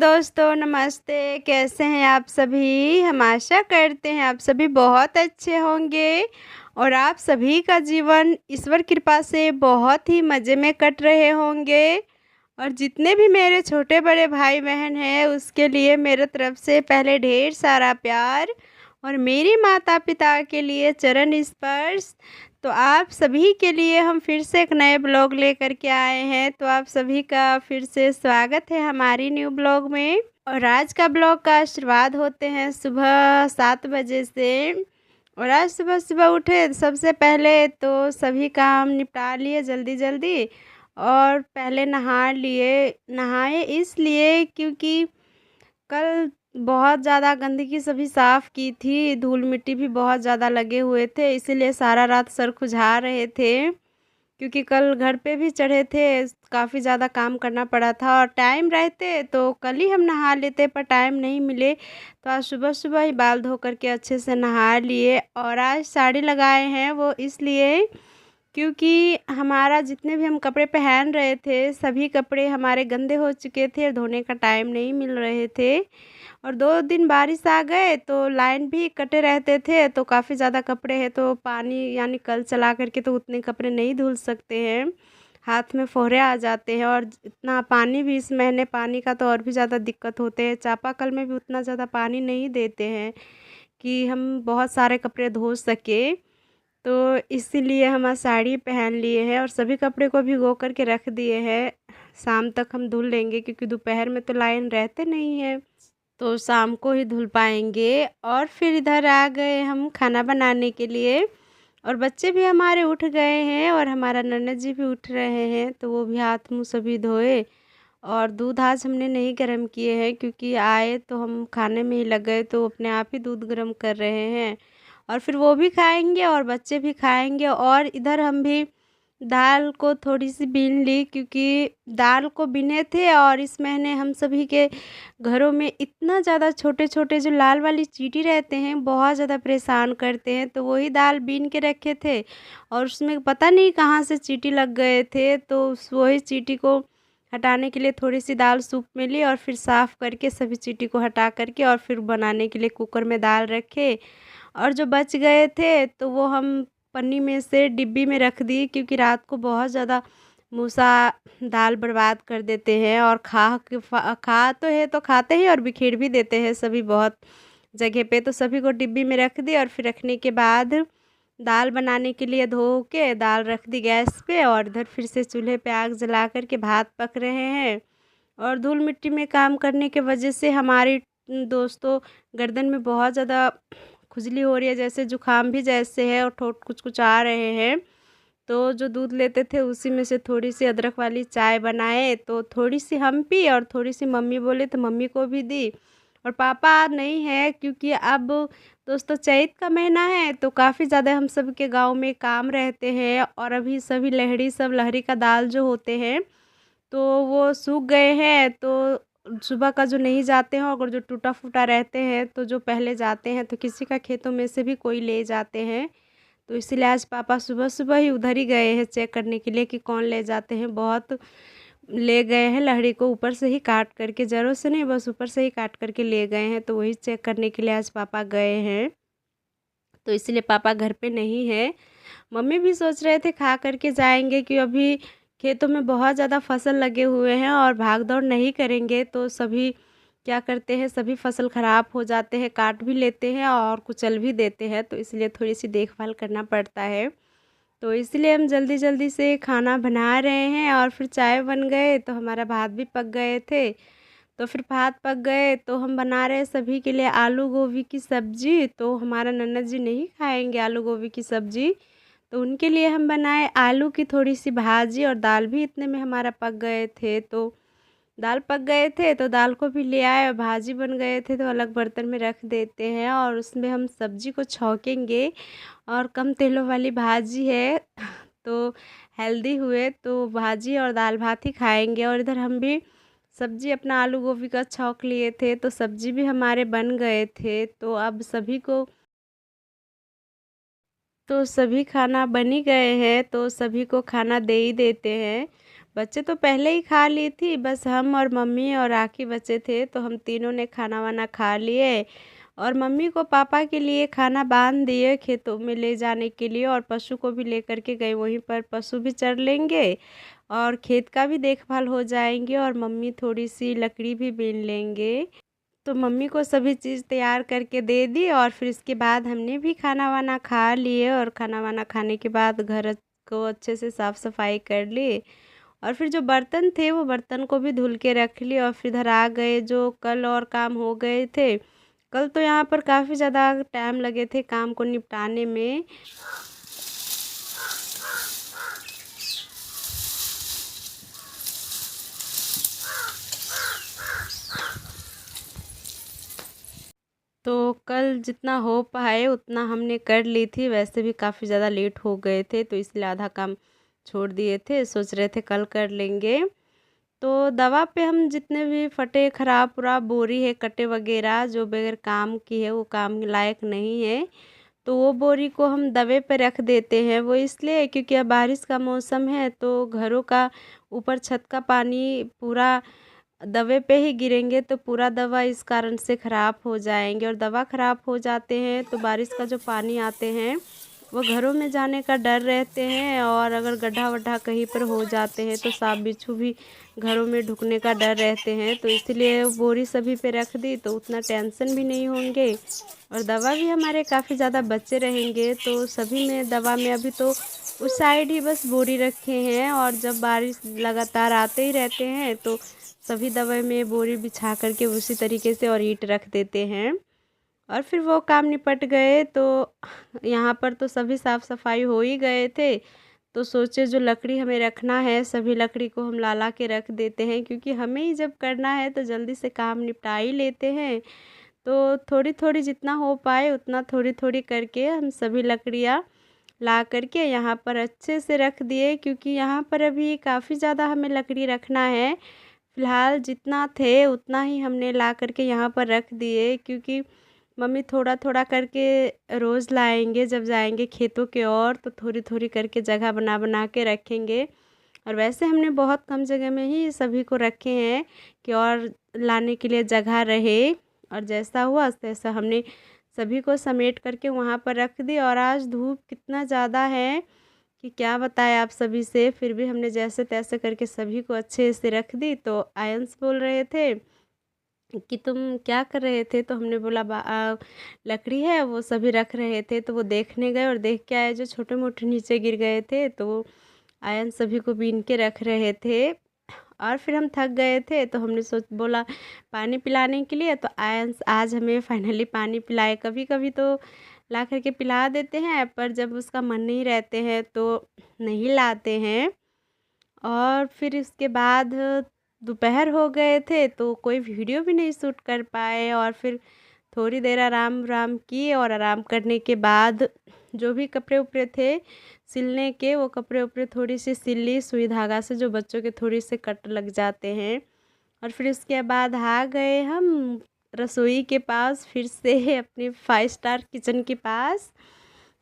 दोस्तों, नमस्ते। कैसे हैं आप सभी? हम आशा करते हैं आप सभी बहुत अच्छे होंगे और आप सभी का जीवन ईश्वर कृपा से बहुत ही मज़े में कट रहे होंगे। और जितने भी मेरे छोटे-बड़े भाई-बहन हैं, उसके लिए मेरे तरफ से पहले ढेर सारा प्यार और मेरे माता-पिता के लिए चरण स्पर्श। तो आप सभी के लिए हम फिर से एक नए ब्लॉग लेकर के आए हैं, तो आप सभी का फिर से स्वागत है हमारी न्यू ब्लॉग में। और आज का ब्लॉग का शुरुआत होते हैं सुबह 7 बजे से। और आज सुबह-सुबह उठे, सबसे पहले तो सभी काम निपटा लिए जल्दी-जल्दी और पहले नहा लिए। नहाए इसलिए क्योंकि कल बहुत ज़्यादा गंदगी सभी साफ़ की थी, धूल-मिट्टी भी बहुत ज़्यादा लगे हुए थे, इसीलिए सारा रात सर खुजा रहे थे। क्योंकि कल घर पे भी चढ़े थे, काफ़ी ज़्यादा काम करना पड़ा था और टाइम रहते तो कल ही हम नहा लेते, पर टाइम नहीं मिले, तो आज सुबह-सुबह ही बाल धो कर के अच्छे से नहा लिए। और आज साड़ी लगाए हैं वो इसलिए क्योंकि हमारा जितने भी हम कपड़े पहन रहे थे, सभी कपड़े हमारे गंदे हो चुके थे, धोने का टाइम नहीं मिल रहे थे। और 2 दिन बारिश आ गए तो लाइन भी कटे रहते थे, तो काफ़ी ज़्यादा कपड़े हैं, तो पानी यानी कल चला कर के तो उतने कपड़े नहीं धुल सकते हैं, हाथ में फोहरे आ जाते हैं। और इतना पानी भी इस महीने पानी का तो और भी ज़्यादा दिक्कत होते हैं, चापाकल में भी उतना ज़्यादा पानी नहीं देते हैं कि हम बहुत सारे कपड़े धो सकें। तो इसीलिए हम आज साड़ी पहन लिए हैं और सभी कपड़े को भिगो कर के रख दिए हैं। शाम तक हम धुल लेंगे क्योंकि दोपहर में तो लाइन रहते नहीं है, तो शाम को ही धुल पाएंगे। और फिर इधर आ गए हम खाना बनाने के लिए और बच्चे भी हमारे उठ गए हैं और हमारा ननद जी भी उठ रहे हैं, तो वो भी हाथ मुँह सभी धोए। और दूध आज हमने नहीं गर्म किए हैं क्योंकि आए तो हम खाने में ही लग गए, तो अपने आप ही दूध गर्म कर रहे हैं और फिर वो भी खाएंगे और बच्चे भी खाएंगे। और इधर हम भी दाल को थोड़ी-सी बीन ली क्योंकि दाल को बीने थे और इस महीने हम सभी के घरों में इतना ज़्यादा छोटे-छोटे जो लाल वाली चींटी रहते हैं, बहुत ज़्यादा परेशान करते हैं, तो वही दाल बीन के रखे थे और उसमें पता नहीं कहाँ से चींटी लग गए थे, तो उस वही चींटी को हटाने के लिए थोड़ी-सी दाल सूप में ली और फिर साफ़ करके सभी चींटी को हटा कर के और फिर बनाने के लिए कुकर में दाल रखे। और जो बच गए थे तो वो हम पन्नी में से डिब्बी में रख दी क्योंकि रात को बहुत ज़्यादा मूसा दाल बर्बाद कर देते हैं और खा तो है तो खाते हैं और बिखेर भी देते हैं सभी बहुत जगह पे। तो सभी को डिब्बी में रख दी और फिर रखने के बाद दाल बनाने के लिए धो के दाल रख दी गैस पे और इधर फिर से चूल्हे पे आग जला कर के भात पक रहे हैं। और धूल मिट्टी में काम करने के वजह से हमारी दोस्तों गर्दन में बहुत ज़्यादा खुजली हो रही है, जैसे जुकाम भी जैसे है और ठोट कुचकुचा रहे हैं। तो जो दूध लेते थे उसी में से थोड़ी-सी अदरक वाली चाय बनाए, तो थोड़ी-सी हम पी और थोड़ी-सी मम्मी बोले तो मम्मी को भी दी। और पापा नहीं है क्योंकि अब दोस्तों चैत का महीना है, तो काफ़ी ज़्यादा हम सब के गाँव में काम रहते हैं और अभी सभी लहरी का दाल जो होते हैं, तो वो सूख गए हैं। तो सुबह का जो नहीं जाते हैं और जो टूटा-फूटा रहते हैं, तो जो पहले जाते हैं तो किसी का खेतों में से भी कोई ले जाते हैं। तो इसीलिए आज पापा सुबह-सुबह ही उधर ही गए हैं चेक करने के लिए कि कौन ले जाते हैं। बहुत ले गए हैं लहड़ी को ऊपर से ही काट कर के, जड़ों से नहीं बस ऊपर से ही काट कर के ले गए हैं, तो वही चेक करने के लिए आज पापा गए हैं। तो इसलिए पापा घर पे नहीं है। मम्मी भी सोच रहे थे खा कर के जाएँगे कि अभी खेतों में बहुत ज़्यादा फसल लगे हुए हैं और भाग-दौड़ नहीं करेंगे तो सभी क्या करते हैं, सभी फसल ख़राब हो जाते हैं, काट भी लेते हैं और कुचल भी देते हैं, तो इसलिए थोड़ी-सी देखभाल करना पड़ता है। तो इसलिए हम जल्दी-जल्दी से खाना बना रहे हैं और फिर चाय बन गए, तो हमारा भात भी पक गए थे। तो फिर भात पक गए तो हम बना रहे हैं सभी के लिए आलू गोभी की सब्ज़ी, तो हमारा ननद जी नहीं खाएँगे आलू गोभी की सब्ज़ी, तो उनके लिए हम बनाए आलू की थोड़ी-सी भाजी और दाल भी इतने में हमारा पक गए थे। तो दाल पक गए थे तो दाल को भी ले आए और भाजी बन गए थे तो अलग बर्तन में रख देते हैं और उसमें हम सब्ज़ी को छौंकेंगे। और कम तेलों वाली भाजी है तो हेल्दी हुए तो भाजी और दाल भात ही खाएँगे। और इधर हम भी सब्ज़ी अपना आलू गोभी का छौंक लिए थे, तो सब्ज़ी भी हमारे बन गए थे। तो सभी खाना बन ही गए हैं, तो सभी को खाना दे ही देते हैं। बच्चे तो पहले ही खा ली थी, बस हम और मम्मी और आखिरी बच्चे थे, तो हम तीनों ने खाना वाना खा लिए। और मम्मी को पापा के लिए खाना बांध दिए खेतों में ले जाने के लिए, और पशु को भी लेकर के गए, वहीं पर पशु भी चर लेंगे और खेत का भी देखभाल हो जाएंगे, और मम्मी थोड़ी सी लकड़ी भी बीन लेंगे। तो मम्मी को सभी चीज़ तैयार करके दे दी, और फिर इसके बाद हमने भी खाना वाना खा लिए, और खाना वाना खाने के बाद घर को अच्छे से साफ़ सफाई कर ली, और फिर जो बर्तन थे वो बर्तन को भी धुल के रख लिए, और फिर इधर आ गए जो कल और काम हो गए थे। कल तो यहाँ पर काफ़ी ज़्यादा टाइम लगे थे काम को निपटाने में। तो कल जितना हो पाए उतना हमने कर ली थी, वैसे भी काफ़ी ज़्यादा लेट हो गए थे, तो इसलिए आधा काम छोड़ दिए थे, सोच रहे थे कल कर लेंगे। तो दवा पे हम जितने भी फटे खराब पूरा बोरी है, कटे वगैरह जो बगैर काम की है, वो काम लायक नहीं है, तो वो बोरी को हम दवे पे रख देते हैं। वो इसलिए क्योंकि अब बारिश का मौसम है, तो घरों का ऊपर छत का पानी पूरा दवे पे ही गिरेंगे, तो पूरा दवा इस कारण से ख़राब हो जाएंगे, और दवा ख़राब हो जाते हैं तो बारिश का जो पानी आते हैं वो घरों में जाने का डर रहते हैं, और अगर गड्ढा वड्ढा कहीं पर हो जाते हैं तो सांप बिच्छू भी घरों में ढुकने का डर रहते हैं। तो इसलिए बोरी सभी पे रख दी, तो उतना टेंशन भी नहीं होंगे, और दवा भी हमारे काफ़ी ज़्यादा बचे रहेंगे। तो सभी में दवा में अभी तो उस साइड ही बस बोरी रखे हैं, और जब बारिश लगातार आते ही रहते हैं तो सभी दवा में बोरी बिछा करके उसी तरीके से और ईंट रख देते हैं, और फिर वो काम निपट गए। तो यहाँ पर तो सभी साफ़ सफाई हो ही गए थे, तो सोचे जो लकड़ी हमें रखना है सभी लकड़ी को हम ला ला के रख देते हैं, क्योंकि हमें ही जब करना है तो जल्दी से काम निपटा ही लेते हैं। तो थोड़ी थोड़ी जितना हो पाए उतना थोड़ी थोड़ी करके हम सभी लकड़ियाँ ला करके यहाँ पर अच्छे से रख दिए, क्योंकि यहाँ पर अभी काफ़ी ज़्यादा हमें लकड़ी रखना है। फ़िलहाल जितना थे उतना ही हमने ला करके यहाँ पर रख दिए, क्योंकि मम्मी थोड़ा थोड़ा करके रोज़ लाएंगे, जब जाएंगे खेतों के ओर तो थोड़ी थोड़ी करके जगह बना बना के रखेंगे। और वैसे हमने बहुत कम जगह में ही सभी को रखे हैं कि और लाने के लिए जगह रहे, और जैसा हुआ तैसा हमने सभी को समेट करके वहाँ पर रख दी। और आज धूप कितना ज़्यादा है कि क्या बताएं आप सभी से, फिर भी हमने जैसे तैसे करके सभी को अच्छे से रख दी। तो आयंस बोल रहे थे कि तुम क्या कर रहे थे, तो हमने बोला लकड़ी है वो सभी रख रहे थे, तो वो देखने गए और देख के आए जो छोटे मोटे नीचे गिर गए थे, तो आयन सभी को बीन के रख रहे थे। और फिर हम थक गए थे तो हमने सोच बोला पानी पिलाने के लिए, तो आयन आज हमें फाइनली पानी पिलाए। कभी कभी तो ला करके पिला देते हैं, पर जब उसका मन नहीं रहते हैं तो नहीं लाते हैं। और फिर इसके बाद दोपहर हो गए थे तो कोई वीडियो भी नहीं शूट कर पाए, और फिर थोड़ी देर आराम आराम किए, और आराम करने के बाद जो भी कपड़े उपड़े थे सिलने के, वो कपड़े उपड़े थोड़ी सी सिल ली सुई धागा से, जो बच्चों के थोड़ी से कट लग जाते हैं। और फिर उसके बाद आ गए हम रसोई के पास, फिर से अपने 5 स्टार किचन के पास,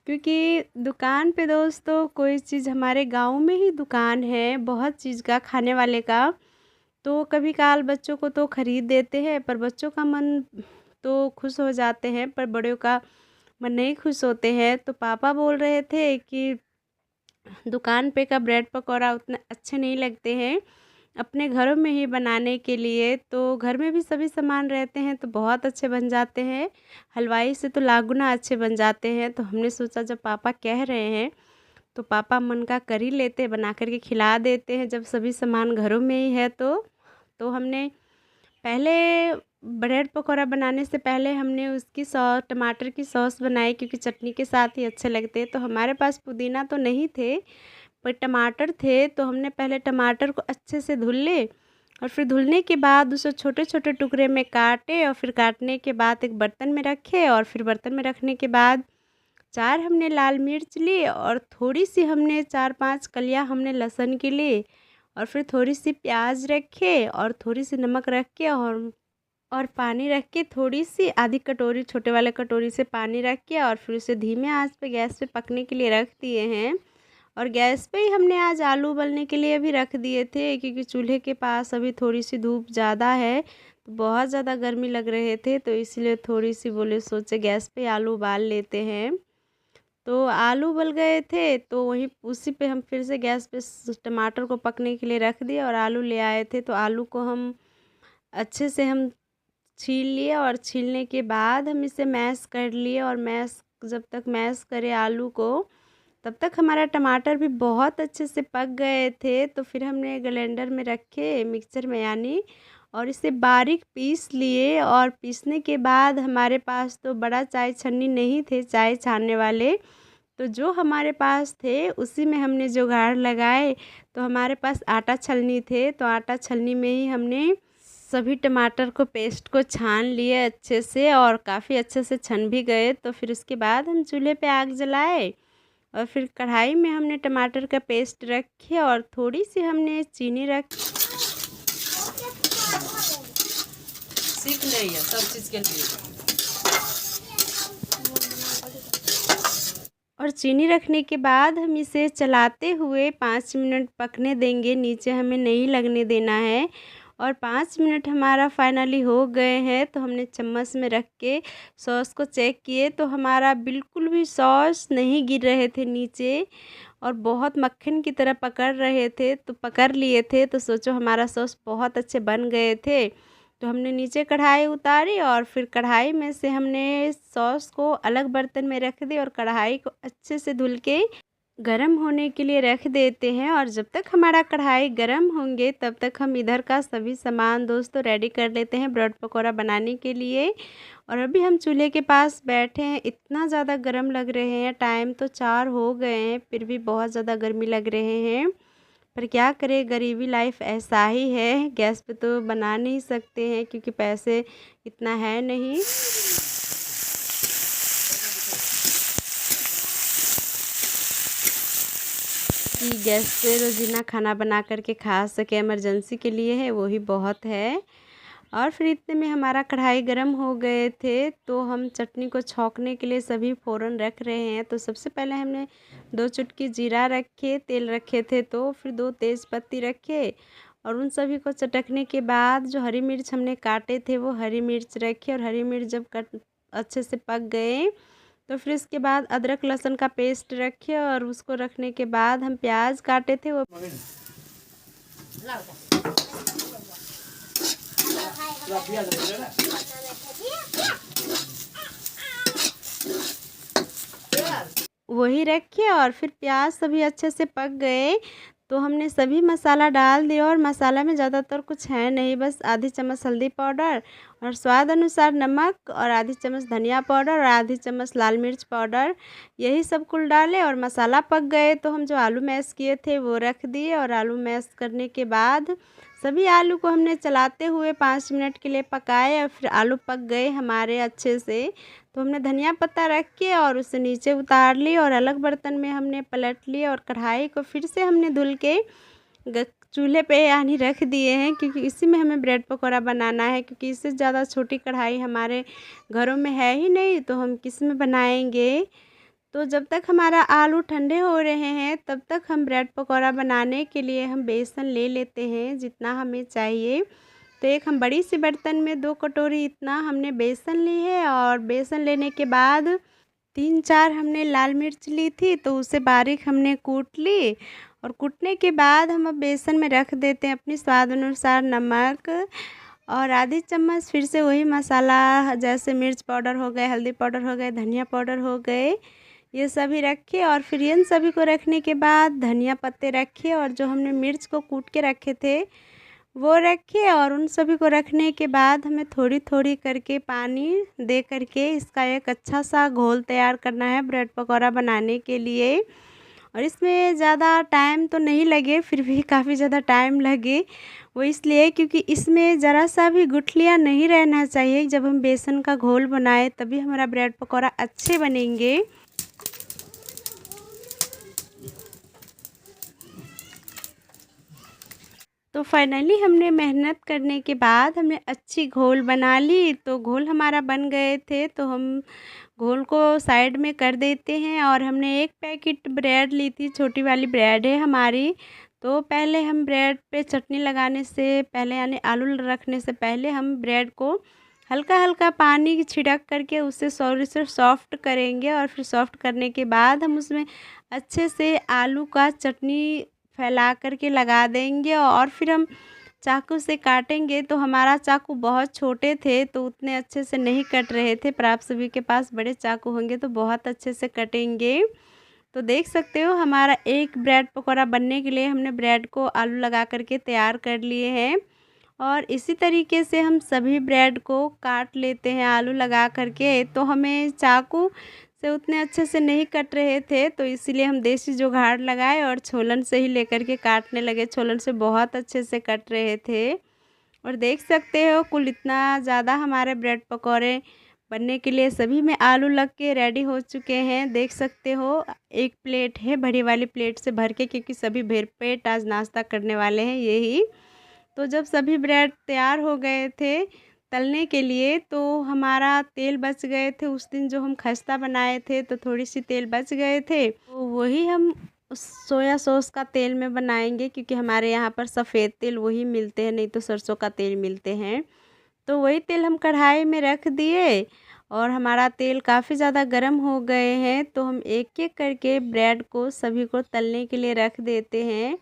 क्योंकि दुकान पे दोस्तों कोई चीज़, हमारे गांव में ही दुकान है बहुत चीज़ का खाने वाले का, तो कभी काल बच्चों को तो ख़रीद देते हैं, पर बच्चों का मन तो खुश हो जाते हैं पर बड़ों का मन नहीं खुश होते हैं। तो पापा बोल रहे थे कि दुकान पे का ब्रेड पकौड़ा उतने अच्छे नहीं लगते हैं, अपने घरों में ही बनाने के लिए तो घर में भी सभी सामान रहते हैं तो बहुत अच्छे बन जाते हैं, हलवाई से तो लाख गुना अच्छे बन जाते हैं। तो हमने सोचा जब पापा कह रहे हैं तो पापा मन का कर ही लेते हैं, बना करके खिला देते हैं जब सभी सामान घरों में ही है। तो हमने पहले ब्रेड पकौड़ा बनाने से पहले हमने उसकी सॉस, टमाटर की सॉस बनाई, क्योंकि चटनी के साथ ही अच्छे लगते हैं। तो हमारे पास पुदीना तो नहीं थे पर टमाटर थे, तो हमने पहले टमाटर को अच्छे से धुल ले, और फिर धुलने के बाद उसे छोटे छोटे टुकड़े में काटे, और फिर काटने के बाद एक बर्तन में रखे, और फिर बर्तन में रखने के बाद 4 हमने लाल मिर्च ली, और थोड़ी सी हमने 4-5 कलियाँ हमने लहसुन की ली, और फिर थोड़ी सी प्याज रखे, और थोड़ी सी नमक रख के, और पानी रख के, थोड़ी सी आधी कटोरी छोटे वाले कटोरी से पानी रख के, और फिर उसे धीमे आंच पे गैस पे पकने के लिए रख दिए हैं। और गैस पे ही हमने आज आलू उबलने के लिए भी रख दिए थे, क्योंकि चूल्हे के पास अभी थोड़ी सी धूप ज़्यादा है, तो बहुत ज़्यादा गर्मी लग रहे थे, तो इसलिए थोड़ी सी बोले सोचे गैस पे आलू उबाल लेते हैं। तो आलू उबल गए थे, तो वहीं उसी पे हम फिर से गैस पे टमाटर को पकने के लिए रख दिए और आलू ले आए थे, तो आलू को हम अच्छे से हम छील लिए और छीलने के बाद हम इसे मैश कर लिए। और जब तक मैश करें आलू को, तब तक हमारा टमाटर भी बहुत अच्छे से पक गए थे। तो फिर हमने ग्राइंडर में रखे, मिक्सर में यानी, और इसे बारीक पीस लिए। और पीसने के बाद हमारे पास तो बड़ा चाय छन्नी नहीं थे, चाय छानने वाले, तो जो हमारे पास थे उसी में हमने जुगाड़ लगाए। तो हमारे पास आटा छलनी थे, तो आटा छलनी में ही हमने सभी टमाटर को पेस्ट को छान लिए अच्छे से, और काफ़ी अच्छे से छन भी गए। तो फिर उसके बाद हम चूल्हे पे आग जलाए और फिर कढ़ाई में हमने टमाटर का पेस्ट रखे और थोड़ी सी हमने चीनी रख। सीख ले सब चीज़ के लिए। और चीनी रखने के बाद हम इसे चलाते हुए 5 मिनट पकने देंगे, नीचे हमें नहीं लगने देना है। और 5 मिनट हमारा फाइनली हो गए हैं, तो हमने चम्मच में रख के सॉस को चेक किए, तो हमारा बिल्कुल भी सॉस नहीं गिर रहे थे नीचे, और बहुत मक्खन की तरह पकड़ रहे थे। तो पकड़ लिए थे, तो सोचो हमारा सॉस बहुत अच्छे बन गए थे। तो हमने नीचे कढ़ाई उतारी और फिर कढ़ाई में से हमने सॉस को अलग बर्तन में रख दी और कढ़ाई को अच्छे से धुल के गरम होने के लिए रख देते हैं। और जब तक हमारा कढ़ाई गरम होंगे, तब तक हम इधर का सभी सामान दोस्तों रेडी कर लेते हैं ब्रेड पकौड़ा बनाने के लिए। और अभी हम चूल्हे के पास बैठे हैं, इतना ज़्यादा गर्म लग रहे हैं, टाइम तो 4 हो गए हैं, फिर भी बहुत ज़्यादा गर्मी लग रहे हैं। पर क्या करें, गरीबी लाइफ ऐसा ही है, गैस पे तो बना नहीं सकते हैं क्योंकि पैसे इतना है नहीं। कि गैस पे रोज़ाना खाना बना कर के खा सके, इमरजेंसी के लिए है, वो ही बहुत है। और फिर इतने में हमारा कढ़ाई गरम हो गए थे, तो हम चटनी को छौंकने के लिए सभी फ़ौरन रख रहे हैं। तो सबसे पहले हमने 2 चुटकी जीरा रखे, तेल रखे थे, तो फिर 2 तेज़ पत्ती रखे, और उन सभी को चटकने के बाद जो हरी मिर्च हमने काटे थे वो हरी मिर्च रखे। और हरी मिर्च जब अच्छे से पक गए, तो फिर इसके बाद अदरक लहसुन का पेस्ट रखे, और उसको रखने के बाद हम प्याज काटे थे वो वही रखे। और फिर प्याज सभी अच्छे से पक गए, तो हमने सभी मसाला डाल दिया। और मसाला में ज़्यादातर कुछ है नहीं, बस आधी चम्मच हल्दी पाउडर और स्वाद अनुसार नमक, और आधी चम्मच धनिया पाउडर और आधी चम्मच लाल मिर्च पाउडर, यही सब कुल डाले। और मसाला पक गए, तो हम जो आलू मैश किए थे वो रख दिए। और आलू मैश करने के बाद सभी आलू को हमने चलाते हुए 5 मिनट के लिए पकाए, और फिर आलू पक गए हमारे अच्छे से। तो हमने धनिया पत्ता रख के और उसे नीचे उतार ली, और अलग बर्तन में हमने पलट लिए, और कढ़ाई को फिर से हमने धुल के चूल्हे पे यानी रख दिए हैं, क्योंकि इसी में हमें ब्रेड पकौड़ा बनाना है। क्योंकि इससे ज़्यादा छोटी कढ़ाई हमारे घरों में है ही नहीं, तो हम किस में बनाएंगे। तो जब तक हमारा आलू ठंडे हो रहे हैं, तब तक हम ब्रेड पकौड़ा बनाने के लिए हम बेसन ले लेते हैं जितना हमें चाहिए। तो एक हम बड़ी सी बर्तन में 2 कटोरी इतना हमने बेसन ली है। और बेसन लेने के बाद 3-4 हमने लाल मिर्च ली थी, तो उसे बारीक हमने कूट ली। और कूटने के बाद हम अब बेसन में रख देते हैं अपनी स्वाद अनुसार नमक, और आधी चम्मच फिर से वही मसाला, जैसे मिर्च पाउडर हो गए, हल्दी पाउडर हो गए, धनिया पाउडर हो गए, ये सभी रखे। और फिर इन सभी को रखने के बाद धनिया पत्ते रखे, और जो हमने मिर्च को कूट के रखे थे वो रखे। और उन सभी को रखने के बाद हमें थोड़ी थोड़ी करके पानी दे करके इसका एक अच्छा सा घोल तैयार करना है ब्रेड पकौड़ा बनाने के लिए। और इसमें ज़्यादा टाइम तो नहीं लगे, फिर भी काफ़ी ज़्यादा टाइम लगे, वो इसलिए क्योंकि इसमें ज़रा सा भी गुठलियाँ नहीं रहना चाहिए। जब हम बेसन का घोल बनाए तभी हमारा ब्रेड पकौड़ा अच्छे बनेंगे। तो फाइनली हमने मेहनत करने के बाद हमने अच्छी घोल बना ली। तो घोल हमारा बन गए थे, तो हम घोल को साइड में कर देते हैं। और हमने एक पैकेट ब्रेड ली थी, छोटी वाली ब्रेड है हमारी। तो पहले हम ब्रेड पे चटनी लगाने से पहले, यानी आलू रखने से पहले, हम ब्रेड को हल्का हल्का पानी छिड़क करके उसे थोड़ी से सॉफ्ट करेंगे। और फिर सॉफ्ट करने के बाद हम उसमें अच्छे से आलू का चटनी फैला करके लगा देंगे। और फिर हम चाकू से काटेंगे। तो हमारा चाकू बहुत छोटे थे, तो उतने अच्छे से नहीं कट रहे थे, पर आप सभी के पास बड़े चाकू होंगे तो बहुत अच्छे से कटेंगे। तो देख सकते हो हमारा एक ब्रेड पकौड़ा बनने के लिए हमने ब्रेड को आलू लगा करके तैयार कर लिए हैं। और इसी तरीके से हम सभी ब्रेड को काट लेते हैं आलू लगा करके। तो हमें चाकू से उतने अच्छे से नहीं कट रहे थे, तो इसीलिए हम देसी जुगाड़ लगाए और छोलन से ही लेकर के काटने लगे। छोलन से बहुत अच्छे से कट रहे थे। और देख सकते हो कुल इतना ज़्यादा हमारे ब्रेड पकौड़े बनने के लिए सभी में आलू लग के रेडी हो चुके हैं। देख सकते हो एक प्लेट है बड़ी वाली प्लेट से भर के, क्योंकि सभी भरपेट आज नाश्ता करने वाले हैं यही। तो जब सभी ब्रेड तैयार हो गए थे तलने के लिए, तो हमारा तेल बच गए थे। उस दिन जो हम खस्ता बनाए थे तो थोड़ी सी तेल बच गए थे, तो वही हम उस सोया सॉस का तेल में बनाएंगे, क्योंकि हमारे यहाँ पर सफ़ेद तेल वही मिलते हैं, नहीं तो सरसों का तेल मिलते हैं। तो वही तेल हम कढ़ाई में रख दिए और हमारा तेल काफ़ी ज़्यादा गर्म हो गए हैं। तो हम एक एक करके ब्रेड को सभी को तलने के लिए रख देते हैं।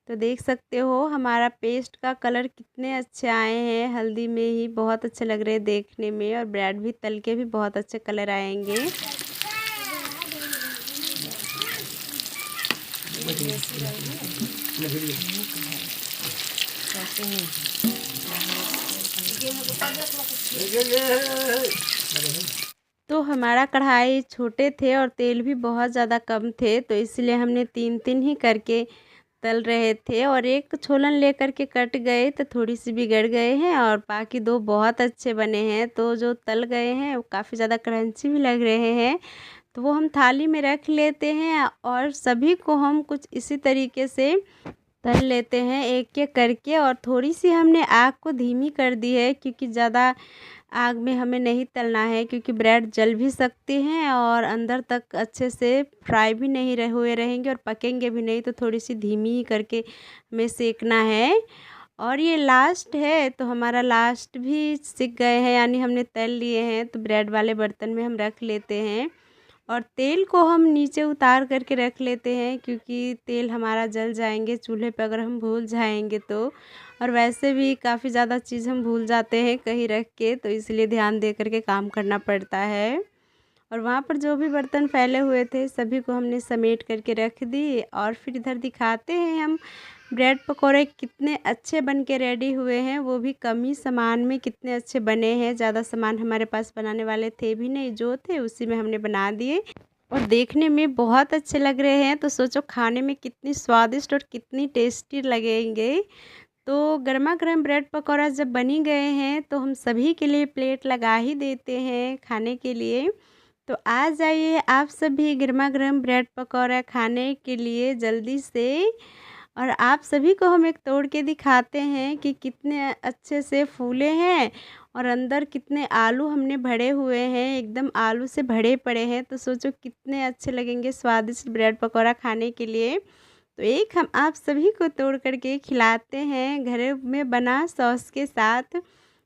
तो देख सकते हो हमारा पेस्ट का कलर कितने अच्छे आए हैं, हल्दी में ही बहुत अच्छे लग रहे हैं देखने में। और ब्रेड भी तल के भी बहुत अच्छे कलर आएंगे। तो हमारा कढ़ाई छोटे थे और तेल भी बहुत ज़्यादा कम थे, तो इसलिए हमने तीन तीन ही करके तल रहे थे। और एक छोलन लेकर के कट गए तो थोड़ी सी बिगड़ गए हैं, और बाकी दो बहुत अच्छे बने हैं। तो जो तल गए हैं वो काफ़ी ज़्यादा क्रंची भी लग रहे हैं। तो वो हम थाली में रख लेते हैं और सभी को हम कुछ इसी तरीके से तल लेते हैं एक एक करके। और थोड़ी सी हमने आग को धीमी कर दी है, क्योंकि ज़्यादा आग में हमें नहीं तलना है, क्योंकि ब्रेड जल भी सकती हैं और अंदर तक अच्छे से फ्राई भी नहीं हुए रहेंगे और पकेंगे भी नहीं। तो थोड़ी सी धीमी ही करके हमें सेकना है। और ये लास्ट है, तो हमारा लास्ट भी सिक गए हैं, यानी हमने तल लिए हैं। तो ब्रेड वाले बर्तन में हम रख लेते हैं और तेल को हम नीचे उतार करके रख लेते हैं, क्योंकि तेल हमारा जल जाएंगे चूल्हे पर अगर हम भूल जाएंगे तो। और वैसे भी काफ़ी ज़्यादा चीज़ हम भूल जाते हैं कहीं रख के, तो इसलिए ध्यान दे करके काम करना पड़ता है। और वहाँ पर जो भी बर्तन फैले हुए थे सभी को हमने समेट करके रख दी। और फिर इधर दिखाते हैं हम ब्रेड पकौड़े कितने अच्छे बन के रेडी हुए हैं, वो भी कम ही सामान में कितने अच्छे बने हैं। ज़्यादा सामान हमारे पास बनाने वाले थे भी नहीं, जो थे उसी में हमने बना दिए और देखने में बहुत अच्छे लग रहे हैं। तो सोचो खाने में कितनी स्वादिष्ट और कितनी टेस्टी लगेंगे। तो गर्मा गर्म ब्रेड पकौड़ा जब बनी गए हैं तो हम सभी के लिए प्लेट लगा ही देते हैं खाने के लिए। तो आ जाइए आप सभी गर्मा गर्म ब्रेड पकौड़ा खाने के लिए जल्दी से। और आप सभी को हम एक तोड़ के दिखाते हैं कि कितने अच्छे से फूले हैं और अंदर कितने आलू हमने भरे हुए हैं, एकदम आलू से भरे पड़े हैं। तो सोचो कितने अच्छे लगेंगे स्वादिष्ट ब्रेड पकौड़ा खाने के लिए। तो एक हम आप सभी को तोड़ करके खिलाते हैं घर में बना सॉस के साथ।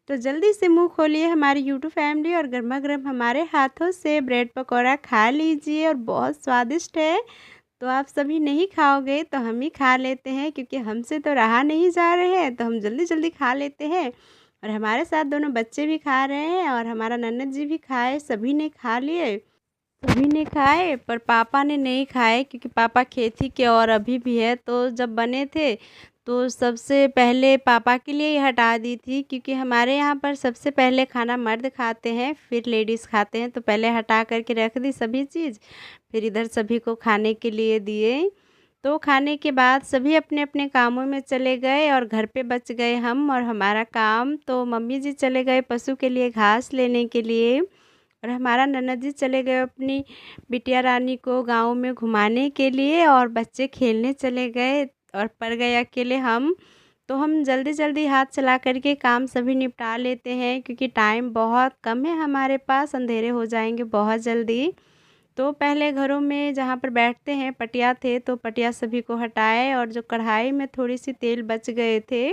तो जल्दी से मुंह खोलिए हमारी यूट्यूब फैमिली और गर्मा गर्म हमारे हाथों से ब्रेड पकौड़ा खा लीजिए, और बहुत स्वादिष्ट है। तो आप सभी नहीं खाओगे तो हम ही खा लेते हैं, क्योंकि हमसे तो रहा नहीं जा रहे हैं, तो हम जल्दी जल्दी खा लेते हैं। और हमारे साथ दोनों बच्चे भी खा रहे हैं और हमारा ननद जी भी खाए, सभी ने खा लिए। सभी ने खाए पर पापा ने नहीं खाए, क्योंकि पापा खेती के और अभी भी है। तो जब बने थे तो सबसे पहले पापा के लिए ही हटा दी थी, क्योंकि हमारे यहाँ पर सबसे पहले खाना मर्द खाते हैं फिर लेडीज़ खाते हैं। तो पहले हटा करके रख दी सभी चीज़, फिर इधर सभी को खाने के लिए दिए। तो खाने के बाद सभी अपने अपने कामों में चले गए और घर पे बच गए हम और हमारा काम। तो मम्मी जी चले गए पशु के लिए घास लेने के लिए, और हमारा ननद जी चले गए अपनी बिटिया रानी को गाँव में घुमाने के लिए, और बच्चे खेलने चले गए और पड़ गए अकेले हम। तो हम जल्दी जल्दी हाथ चला करके काम सभी निपटा लेते हैं, क्योंकि टाइम बहुत कम है हमारे पास, अंधेरे हो जाएंगे बहुत जल्दी। तो पहले घरों में जहाँ पर बैठते हैं पटिया थे, तो पटिया सभी को हटाए, और जो कढ़ाई में थोड़ी सी तेल बच गए थे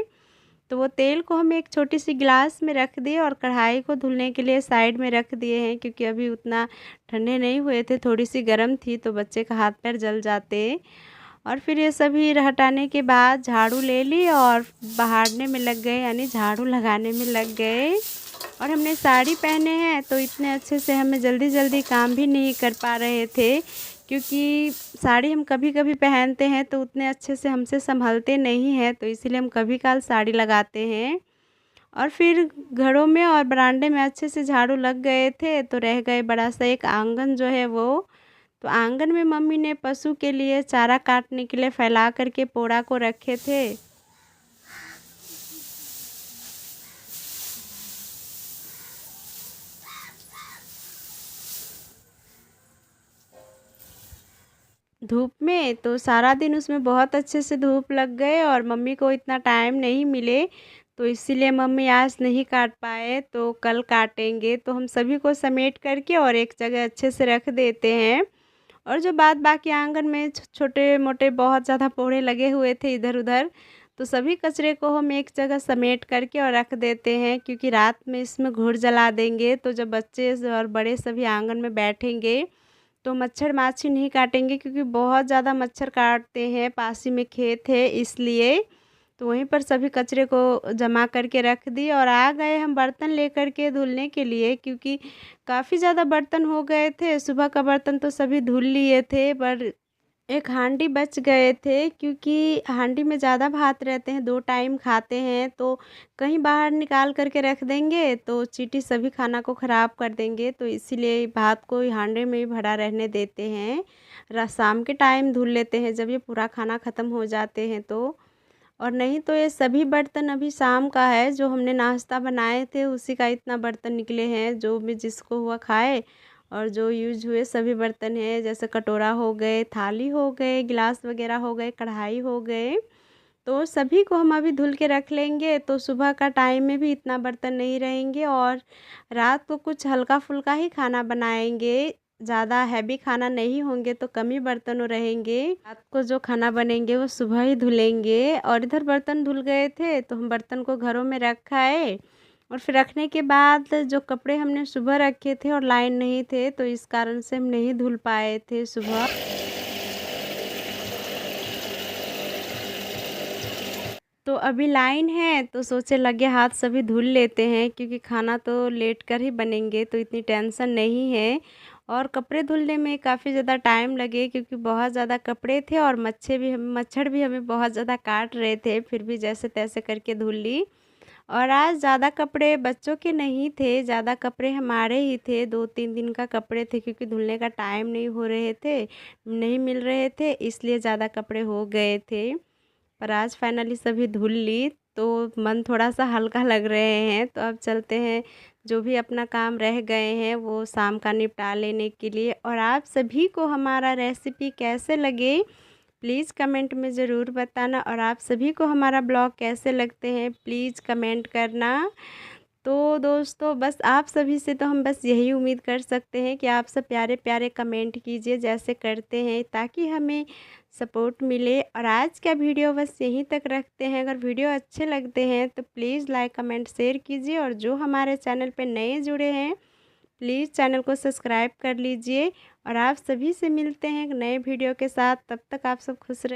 तो वो तेल को हम एक छोटी सी गिलास में रख दिए और कढ़ाई को धुलने के लिए साइड में रख दिए हैं, क्योंकि अभी उतना ठंडे नहीं हुए थे, थोड़ी सी गर्म थी तो बच्चे का हाथ पैर जल जाते। और फिर ये सभी हटाने के बाद झाड़ू ले ली और बहारने में लग गए, यानी झाड़ू लगाने में लग गए। और हमने साड़ी पहने हैं तो इतने अच्छे से हमें जल्दी जल्दी काम भी नहीं कर पा रहे थे, क्योंकि साड़ी हम कभी कभी पहनते हैं तो उतने अच्छे से हमसे संभलते नहीं हैं, तो इसीलिए हम कभी काल साड़ी लगाते हैं। और फिर घरों में और बरामदे में अच्छे से झाड़ू लग गए थे, तो रह गए बड़ा सा एक आंगन जो है वो। तो आंगन में मम्मी ने पशु के लिए चारा काटने के लिए फैला करके पोड़ा को रखे थे। धूप में तो सारा दिन उसमें बहुत अच्छे से धूप लग गए और मम्मी को इतना टाइम नहीं मिले, तो इसीलिए मम्मी आज नहीं काट पाए, तो कल काटेंगे। तो हम सभी को समेट करके और एक जगह अच्छे से रख देते हैं। और जो बाद बाकी आंगन में छोटे मोटे बहुत ज़्यादा पोड़े लगे हुए थे इधर उधर, तो सभी कचरे को हम एक जगह समेट करके और रख देते हैं, क्योंकि रात में इसमें घूर जला देंगे तो जब बच्चे और बड़े सभी आंगन में बैठेंगे तो मच्छर माछी नहीं काटेंगे, क्योंकि बहुत ज़्यादा मच्छर काटते हैं, पास ही में खेत है इसलिए। तो वहीं पर सभी कचरे को जमा करके रख दिए और आ गए हम बर्तन लेकर के धुलने के लिए, क्योंकि काफ़ी ज़्यादा बर्तन हो गए थे। सुबह का बर्तन तो सभी धुल लिए थे, पर एक हांडी बच गए थे, क्योंकि हांडी में ज़्यादा भात रहते हैं, 2 टाइम खाते हैं, तो कहीं बाहर निकाल करके रख देंगे तो चींटी सभी खाना को ख़राब कर देंगे, तो इसीलिए भात को हांडे में ही भरा रहने देते हैं। शाम के टाइम धुल लेते हैं जब ये पूरा खाना ख़त्म हो जाते हैं तो। और नहीं तो ये सभी बर्तन अभी शाम का है, जो हमने नाश्ता बनाए थे उसी का इतना बर्तन निकले हैं, जो भी जिसको हुआ खाए। और जो यूज हुए सभी बर्तन हैं, जैसे कटोरा हो गए, थाली हो गए, गिलास वगैरह हो गए, कढ़ाई हो गए, तो सभी को हम अभी धुल के रख लेंगे, तो सुबह का टाइम में भी इतना बर्तन नहीं रहेंगे। और रात को कुछ हल्का फुल्का ही खाना बनाएंगे, ज़्यादा हैवी खाना नहीं होंगे, तो कम ही बर्तनों रहेंगे। रात को जो खाना बनेंगे वो सुबह ही धुलेंगे। और इधर बर्तन धुल गए थे तो हम बर्तन को घरों में रखा है। और फिर रखने के बाद जो कपड़े हमने सुबह रखे थे और लाइन नहीं थे, तो इस कारण से हम नहीं धुल पाए थे सुबह। तो अभी लाइन है तो सोचे लगे हाथ सभी धुल लेते हैं, क्योंकि खाना तो लेट कर ही बनेंगे, तो इतनी टेंशन नहीं है। और कपड़े धुलने में काफ़ी ज़्यादा टाइम लगे, क्योंकि बहुत ज़्यादा कपड़े थे और मच्छर भी हमें बहुत ज़्यादा काट रहे थे, फिर भी जैसे तैसे करके धुल ली। और आज ज़्यादा कपड़े बच्चों के नहीं थे, ज़्यादा कपड़े हमारे ही थे, 2-3 दिन का कपड़े थे, क्योंकि धुलने का टाइम नहीं हो रहे थे, नहीं मिल रहे थे, इसलिए ज़्यादा कपड़े हो गए थे। पर आज फाइनली सभी धुल ली, तो मन थोड़ा सा हल्का लग रहे हैं। तो अब चलते हैं, जो भी अपना काम रह गए हैं वो शाम का निपटा लेने के लिए। और आप सभी को हमारा रेसिपी कैसे लगे प्लीज़ कमेंट में ज़रूर बताना, और आप सभी को हमारा ब्लॉग कैसे लगते हैं प्लीज़ कमेंट करना। तो दोस्तों बस आप सभी से तो हम बस यही उम्मीद कर सकते हैं कि आप सब प्यारे प्यारे कमेंट कीजिए जैसे करते हैं, ताकि हमें सपोर्ट मिले। और आज का वीडियो बस यहीं तक रखते हैं। अगर वीडियो अच्छे लगते हैं तो प्लीज़ लाइक कमेंट शेयर कीजिए, और जो हमारे चैनल पे नए जुड़े हैं प्लीज़ चैनल को सब्सक्राइब कर लीजिए। और आप सभी से मिलते हैं एक नए वीडियो के साथ, तब तक आप सब खुश रहिए।